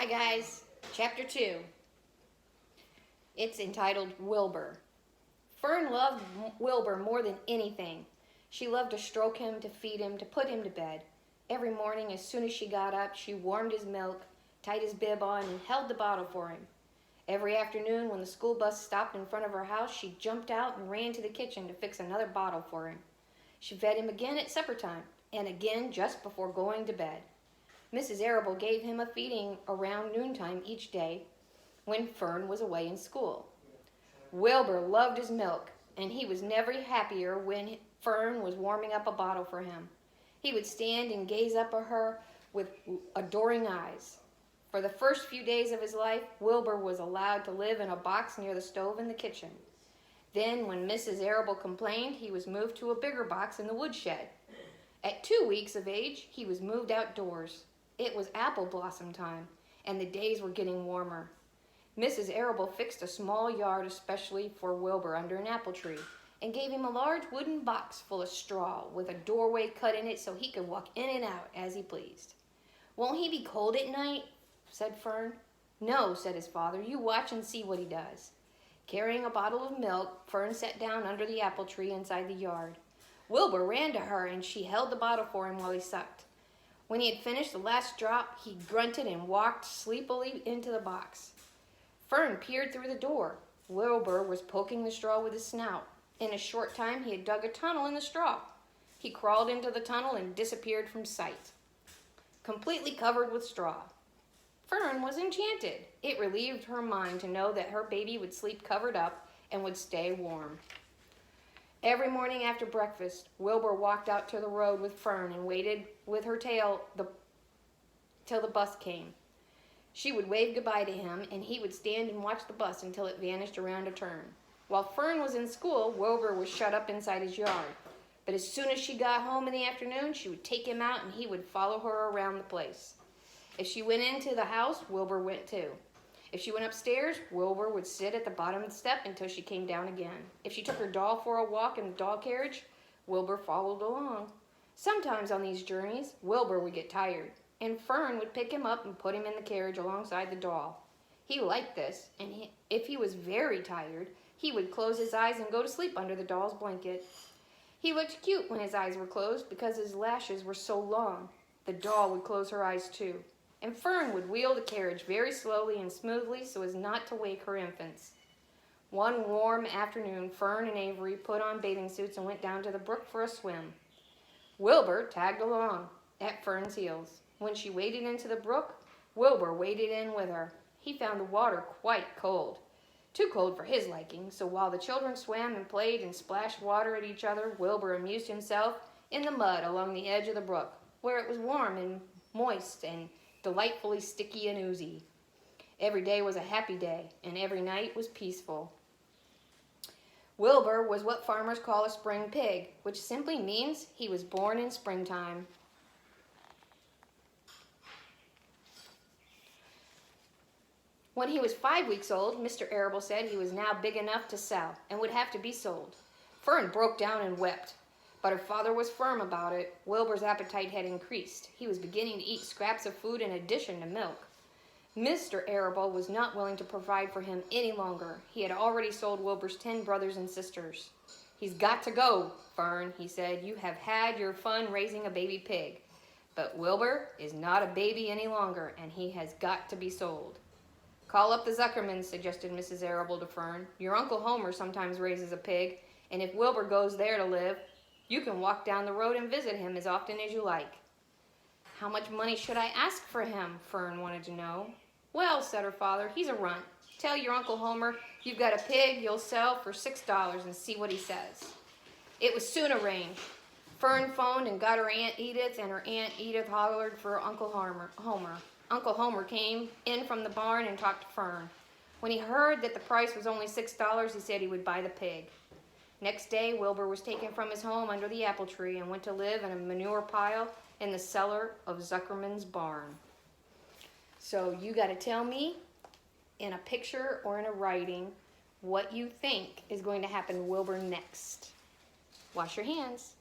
Hi guys, Chapter 2. It's entitled Wilbur. Fern loved Wilbur more than anything. She loved to stroke him, to feed him, to put him to bed. Every morning, as soon as she got up, she warmed his milk, tied his bib on, and held the bottle for him. Every afternoon, when the school bus stopped in front of her house, she jumped out and ran to the kitchen to fix another bottle for him. She fed him again at supper time, and again just before going to bed. Mrs. Arable gave him a feeding around noontime each day when Fern was away in school. Wilbur loved his milk, and he was never happier when Fern was warming up a bottle for him. He would stand and gaze up at her with adoring eyes. For the first few days of his life, Wilbur was allowed to live in a box near the stove in the kitchen. Then, when Mrs. Arable complained, he was moved to a bigger box in the woodshed. At 2 weeks of age, he was moved outdoors. It was apple blossom time, and the days were getting warmer. Mrs. Arable fixed a small yard especially for Wilbur under an apple tree and gave him a large wooden box full of straw with a doorway cut in it so he could walk in and out as he pleased. "Won't he be cold at night?" said Fern. "No," said his father. "You watch and see what he does." Carrying a bottle of milk, Fern sat down under the apple tree inside the yard. Wilbur ran to her, and she held the bottle for him while he sucked. When he had finished the last drop, he grunted and walked sleepily into the box. Fern peered through the door. Wilbur was poking the straw with his snout. In a short time, he had dug a tunnel in the straw. He crawled into the tunnel and disappeared from sight, completely covered with straw. Fern was enchanted. It relieved her mind to know that her baby would sleep covered up and would stay warm. Every morning after breakfast, Wilbur walked out to the road with Fern and waited with her tail till the bus came. She would wave goodbye to him, and he would stand and watch the bus until it vanished around a turn. While Fern was in school, Wilbur was shut up inside his yard. But as soon as she got home in the afternoon, she would take him out, and he would follow her around the place. If she went into the house, Wilbur went too. If she went upstairs, Wilbur would sit at the bottom of the step until she came down again. If she took her doll for a walk in the doll carriage, Wilbur followed along. Sometimes on these journeys, Wilbur would get tired, and Fern would pick him up and put him in the carriage alongside the doll. He liked this, and if he was very tired, he would close his eyes and go to sleep under the doll's blanket. He looked cute when his eyes were closed because his lashes were so long. The doll would close her eyes too, and Fern would wheel the carriage very slowly and smoothly so as not to wake her infants. One warm afternoon, Fern and Avery put on bathing suits and went down to the brook for a swim. Wilbur tagged along at Fern's heels. When she waded into the brook, Wilbur waded in with her. He found the water quite cold, too cold for his liking, so while the children swam and played and splashed water at each other, Wilbur amused himself in the mud along the edge of the brook, where it was warm and moist and delightfully sticky and oozy. Every day was a happy day, and every night was peaceful. Wilbur was what farmers call a spring pig, which simply means he was born in springtime. When he was 5 weeks old, Mr. Arable said he was now big enough to sell and would have to be sold. Fern broke down and wept, but her father was firm about it. Wilbur's appetite had increased. He was beginning to eat scraps of food in addition to milk. Mr. Arable was not willing to provide for him any longer. He had already sold Wilbur's 10 brothers and sisters. "He's got to go, Fern," he said. "You have had your fun raising a baby pig. But Wilbur is not a baby any longer, and he has got to be sold." "Call up the Zuckermans," suggested Mrs. Arable to Fern. "Your Uncle Homer sometimes raises a pig, and if Wilbur goes there to live, you can walk down the road and visit him as often as you like." "How much money should I ask for him?" Fern wanted to know. "Well," said her father, "he's a runt. Tell your Uncle Homer you've got a pig you'll sell for $6 and see what he says." It was soon arranged. Fern phoned and got her Aunt Edith, and her Aunt Edith hollered for Uncle Homer. Uncle Homer came in from the barn and talked to Fern. When he heard that the price was only $6, he said he would buy the pig. Next day, Wilbur was taken from his home under the apple tree and went to live in a manure pile in the cellar of Zuckerman's barn. So you got to tell me in a picture or in a writing what you think is going to happen to Wilbur next. Wash your hands.